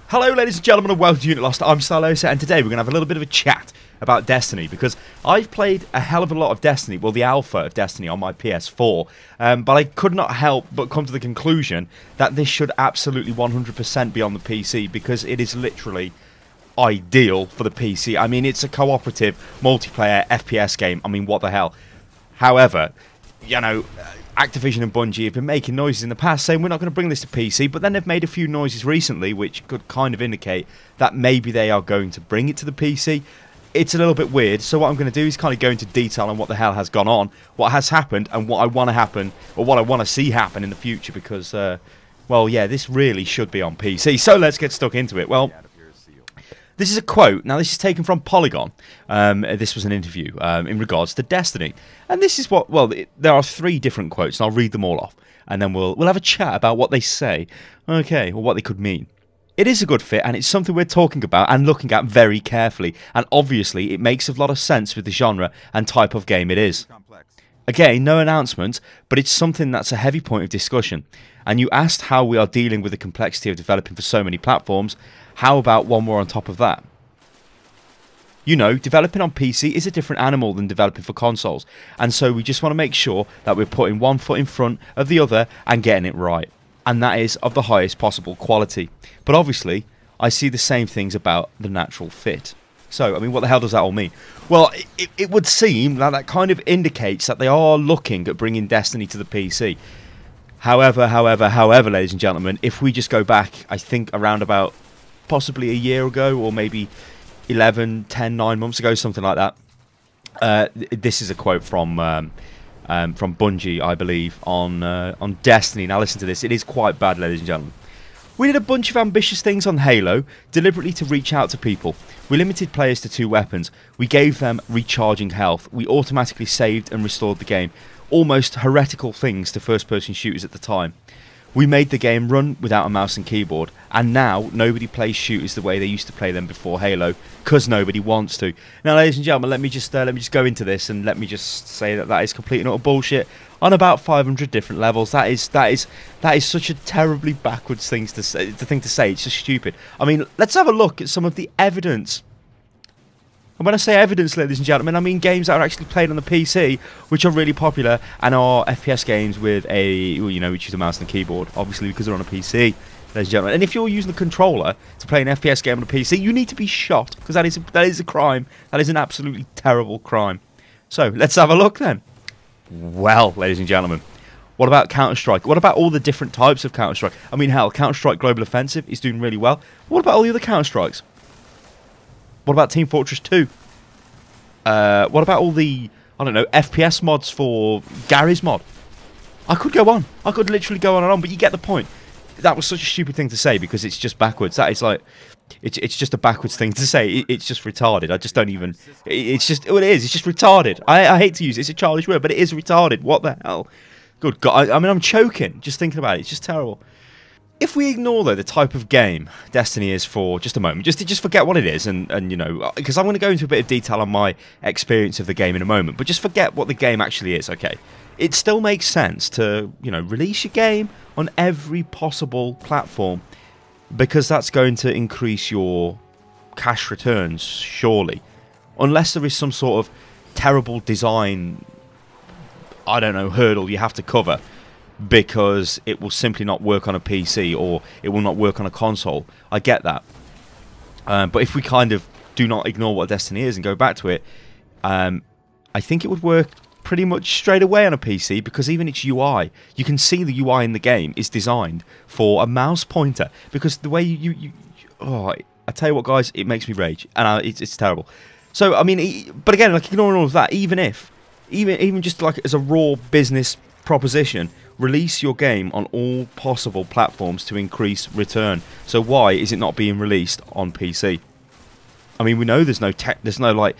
Hello ladies and gentlemen and welcome to Unit Lost. I'm Stylosa and today we're going to have a little bit of a chat about Destiny because I've played a hell of a lot of Destiny, well the alpha of Destiny on my PS4, but I could not help but come to the conclusion that this should absolutely 100% be on the PC because it is literally ideal for the PC. I mean, it's a cooperative multiplayer FPS game. I mean, what the hell. However, you know, Activision and Bungie have been making noises in the past saying we're not going to bring this to PC, but then they've made a few noises recently which could kind of indicate that maybe they are going to bring it to the PC. It's a little bit weird, so what I'm going to do is kind of go into detail on what the hell has gone on, what has happened, and what I want to happen, or what I want to see happen in the future, because, well, yeah, this really should be on PC. So let's get stuck into it. Well, this is a quote. Now, this is taken from Polygon. This was an interview in regards to Destiny. And this is what, well, there are 3 different quotes, and I'll read them all off. And then we'll have a chat about what they say. Okay, or what they could mean. It is a good fit, and it's something we're talking about and looking at very carefully. And obviously, it makes a lot of sense with the genre and type of game it is. Again, no announcement, but it's something that's a heavy point of discussion. And you asked how we are dealing with the complexity of developing for so many platforms. How about one more on top of that? You know, developing on PC is a different animal than developing for consoles, and so we just want to make sure that we're putting one foot in front of the other and getting it right, and that is of the highest possible quality. But obviously, I see the same things about the natural fit. So, I mean, what the hell does that all mean? Well, it would seem that kind of indicates that they are looking at bringing Destiny to the PC. However, ladies and gentlemen, if we just go back, I think around about possibly a year ago, or maybe 11, 10, 9 months ago, something like that. This is a quote from Bungie, I believe, on Destiny. Now listen to this. It is quite bad, ladies and gentlemen. We did a bunch of ambitious things on Halo, deliberately to reach out to people. We limited players to 2 weapons. We gave them recharging health. We automatically saved and restored the game. Almost heretical things to first-person shooters at the time. We made the game run without a mouse and keyboard, and now nobody plays shooters the way they used to play them before Halo, because nobody wants to. Now, ladies and gentlemen, let me just go into this, and let me just say that is complete and utter bullshit on about 500 different levels. That is such a terribly backwards thing to say. It's just stupid. I mean, let's have a look at some of the evidence. And when I say evidence, ladies and gentlemen, I mean games that are actually played on the PC, which are really popular, and are FPS games with a, well, you know, which is a mouse and a keyboard, obviously because they're on a PC, ladies and gentlemen. And if you're using the controller to play an FPS game on a PC, you need to be shot, because that is a crime. That is an absolutely terrible crime. So, let's have a look then. Well, ladies and gentlemen, what about Counter-Strike? What about all the different types of Counter-Strike? I mean, hell, Counter-Strike Global Offensive is doing really well. What about all the other Counter-Strikes? What about Team Fortress 2? What about all the, I don't know, FPS mods for Gary's mod? I could go on. I could literally go on and on, but you get the point. That was such a stupid thing to say because it's just backwards. That is like, it's just a backwards thing to say. It's just retarded. I just don't even, it's just, well, it is. It's just retarded. I hate to use it. It's a childish word, but it is retarded. What the hell? Good God. I mean, I'm choking just thinking about it. It's just terrible. If we ignore, though, the type of game Destiny is for just a moment, just forget what it is, and you know, because I'm going to go into a bit of detail on my experience of the game in a moment, but just forget what the game actually is, okay? It still makes sense to, you know, release your game on every possible platform, because that's going to increase your cash returns, surely. Unless there is some sort of terrible design, I don't know, hurdle you have to cover, because it will simply not work on a PC or it will not work on a console. I get that. But if we kind of do not ignore what Destiny is and go back to it, I think it would work pretty much straight away on a PC, because even its UI, you can see the UI in the game is designed for a mouse pointer, because the way oh, I tell you what, guys, it makes me rage, and it's terrible. So, I mean, but again, like, ignoring all of that, even just like as a raw business proposition, release your game on all possible platforms to increase return. So why is it not being released on PC? I mean, we know there's no like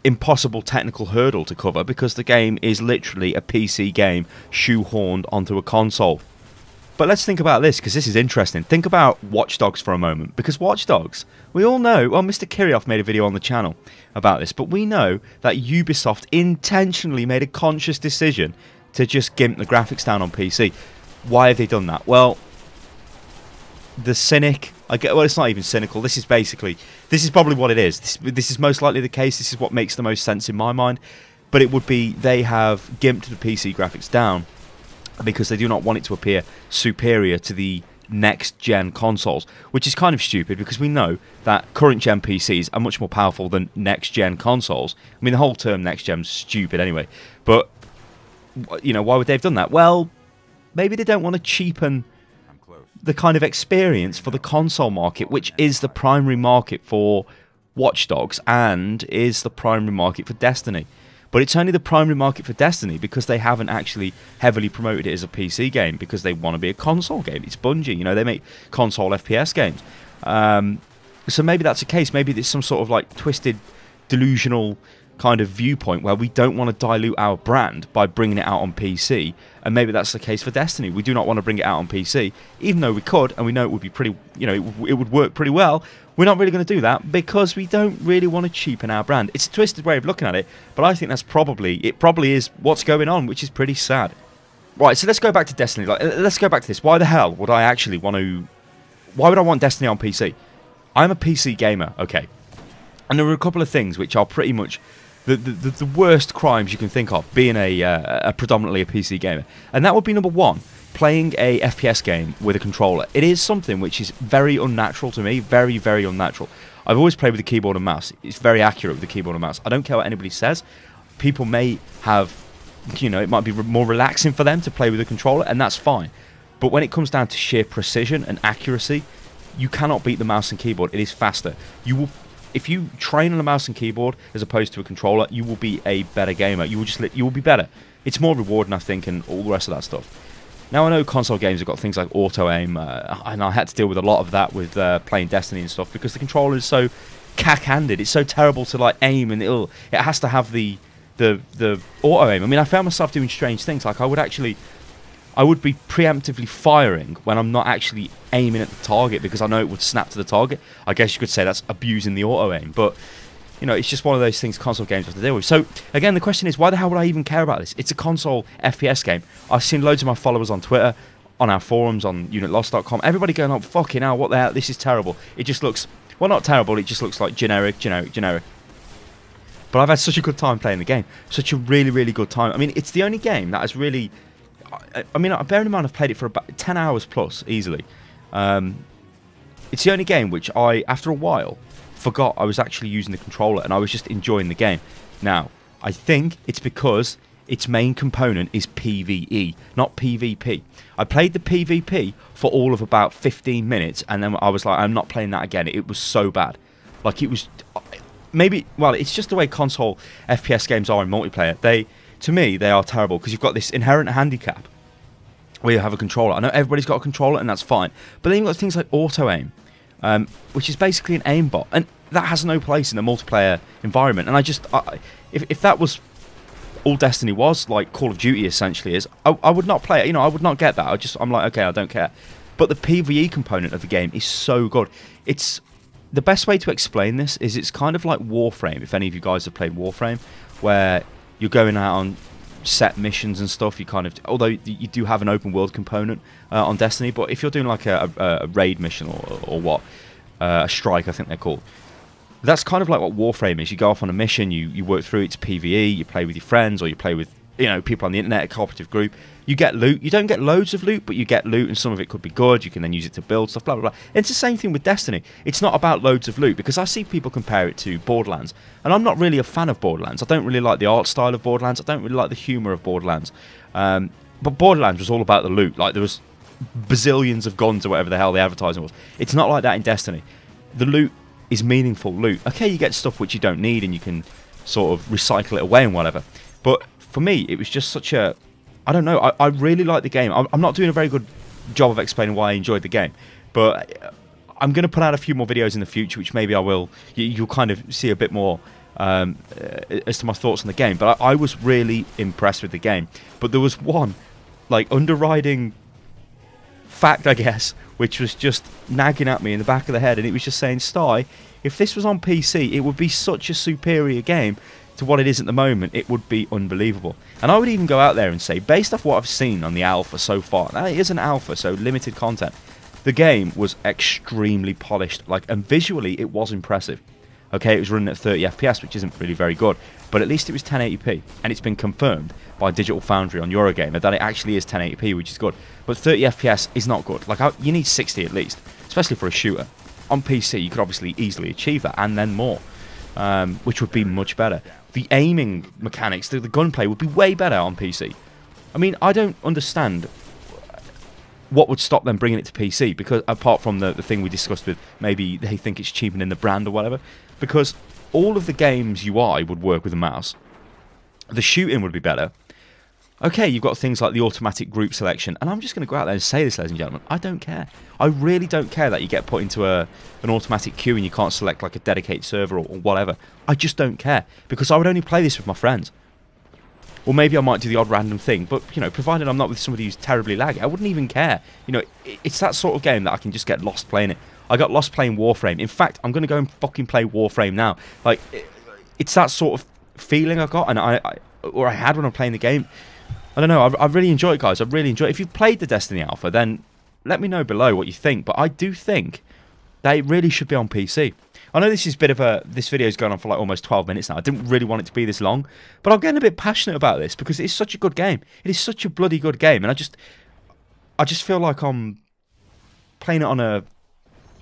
impossible technical hurdle to cover, because the game is literally a PC game shoehorned onto a console. But let's think about this, because this is interesting. Think about Watch Dogs for a moment, because Watch Dogs, we all know, well, Mr. Kirioff made a video on the channel about this, but we know that Ubisoft intentionally made a conscious decision to just gimp the graphics down on PC. Why have they done that? Well, the cynic I get. Well, it's not even cynical. This is probably what it is. This is most likely the case. This is what makes the most sense in my mind. But it would be they have gimped the PC graphics down because they do not want it to appear superior to the next-gen consoles, which is kind of stupid because we know that current-gen PCs are much more powerful than next-gen consoles. I mean, the whole term next-gen is stupid anyway. But, you know, why would they have done that? Well, maybe they don't want to cheapen the kind of experience for the console market, which is the primary market for Watch Dogs and is the primary market for Destiny. But it's only the primary market for Destiny because they haven't actually heavily promoted it as a PC game because they want to be a console game. It's Bungie, you know, they make console FPS games. So maybe that's the case. Maybe there's some sort of like twisted, delusional kind of viewpoint where we don't want to dilute our brand by bringing it out on PC, and maybe that's the case for Destiny. We do not want to bring it out on PC, even though we could, and we know it would be pretty, you know, it would work pretty well. We're not really going to do that because we don't really want to cheapen our brand. It's a twisted way of looking at it, but I think that's probably is what's going on, which is pretty sad. Right, so let's go back to Destiny. Like, let's go back to this. Why the hell would I actually want to? Why would I want Destiny on PC? I'm a PC gamer, okay, and there are a couple of things which are pretty much the worst crimes you can think of, being a predominantly a PC gamer. And that would be number one, playing a FPS game with a controller. It is something which is very unnatural to me, very, very unnatural. I've always played with a keyboard and mouse. It's very accurate with the keyboard and mouse. I don't care what anybody says. People may have, you know, it might be more relaxing for them to play with a controller, and that's fine. But when it comes down to sheer precision and accuracy, you cannot beat the mouse and keyboard. It is faster. You will... If you train on a mouse and keyboard as opposed to a controller, you will be a better gamer. You will be better. It's more rewarding, I think, and all the rest of that stuff. Now, I know console games have got things like auto-aim, and I had to deal with a lot of that with playing Destiny and stuff because the controller is so cack-handed. It's so terrible to like aim, and it has to have the auto-aim. I mean, I found myself doing strange things. Like I would be preemptively firing when I'm not actually aiming at the target because I know it would snap to the target. I guess you could say that's abusing the auto-aim, but you know, it's just one of those things console games have to deal with. So again, the question is, why the hell would I even care about this? It's a console FPS game. I've seen loads of my followers on Twitter, on our forums, on unitlost.com, everybody going, oh, fucking hell, what the hell, this is terrible. It just looks, well, not terrible, it just looks like generic. But I've had such a good time playing the game. Such a really, really good time. I mean, it's the only game that has really... I mean, bearing in mind I've played it for about 10 hours plus, easily. It's the only game which I, after a while, forgot I was actually using the controller and I was just enjoying the game. Now, I think it's because its main component is PvE, not PvP. I played the PvP for all of about 15 minutes and then I was like, I'm not playing that again. It was so bad. Like, it was... Maybe... Well, it's just the way console FPS games are in multiplayer. To me, they are terrible because you've got this inherent handicap where you have a controller. I know everybody's got a controller and that's fine, but then you've got things like auto-aim, which is basically an aimbot, and that has no place in a multiplayer environment. And if that was all Destiny was, like Call of Duty essentially is, I would not play it. You know, I would not get that. I'm like, okay, I don't care. But the PvE component of the game is so good. It's the best way to explain this is it's kind of like Warframe. If any of you guys have played Warframe, where you're going out on set missions and stuff, you kind of, although you do have an open world component on Destiny, but if you're doing like a raid mission or what, a strike I think they're called, that's kind of like what Warframe is. You go off on a mission, you work through it to PvE, you play with your friends or you play with, you know, people on the internet, a cooperative group. You get loot. You don't get loads of loot, but you get loot, and some of it could be good. You can then use it to build stuff, blah, blah, blah. And it's the same thing with Destiny. It's not about loads of loot, because I see people compare it to Borderlands, and I'm not really a fan of Borderlands. I don't really like the art style of Borderlands. I don't really like the humour of Borderlands. But Borderlands was all about the loot. Like, there was bazillions of guns or whatever the hell the advertising was. It's not like that in Destiny. The loot is meaningful loot. Okay, you get stuff which you don't need, and you can sort of recycle it away and whatever. But for me, it was just such a... I don't know, I really like the game. I'm not doing a very good job of explaining why I enjoyed the game, but I'm going to put out a few more videos in the future, which maybe I will, you'll kind of see a bit more as to my thoughts on the game. But I was really impressed with the game. But there was one, like, underriding fact, I guess, which was just nagging at me in the back of the head, and it was just saying, Sty, if this was on PC, it would be such a superior game to what it is at the moment. It would be unbelievable. And I would even go out there and say, based off what I've seen on the alpha so far, now it is an alpha, so limited content, The game was extremely polished, and visually it was impressive. Okay, it was running at 30 FPS, which isn't really very good, but at least it was 1080p, and it's been confirmed by Digital Foundry on Eurogamer that it actually is 1080p, which is good. But 30 FPS is not good. You need 60 at least, especially for a shooter. On PC, you could obviously easily achieve that, and then more, which would be much better. The aiming mechanics, the gunplay would be way better on PC. I mean, I don't understand what would stop them bringing it to PC, because apart from the thing we discussed with maybe they think it's cheapening the brand or whatever, because all of the game's UI would work with a mouse. The shooting would be better. Okay, you've got things like the automatic group selection, and I'm just going to go out there and say this, ladies and gentlemen, I don't care. I really don't care that you get put into an automatic queue and you can't select a dedicated server or whatever. I just don't care, because I would only play this with my friends. Or maybe I might do the odd random thing, but, provided I'm not with somebody who's terribly laggy, I wouldn't even care. It's that sort of game that I can just get lost playing it. I got lost playing Warframe. In fact, I'm going to go and fucking play Warframe now. It's that sort of feeling I got, and I had when I'm playing the game. I don't know, I really enjoy it, guys. I really enjoy it. If you've played the Destiny Alpha, then let me know below what you think. But I do think that it really should be on PC. I know this is this video's going on for almost 12 minutes now. I didn't really want it to be this long, but I'm getting a bit passionate about this because it's such a good game. It is such a bloody good game, and I just feel like I'm playing it on a...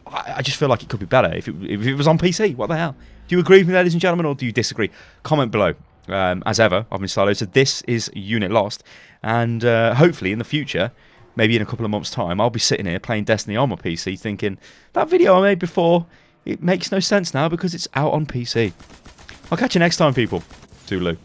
I just feel like it could be better if it was on PC. What the hell? Do you agree with me, ladies and gentlemen, or do you disagree? Comment below. As ever, I've been Silo, so this is Unit Lost, and hopefully in the future, maybe in a couple of months' time, I'll be sitting here playing Destiny on my PC thinking, that video I made before, it makes no sense now because it's out on PC. I'll catch you next time, people. Toodaloo.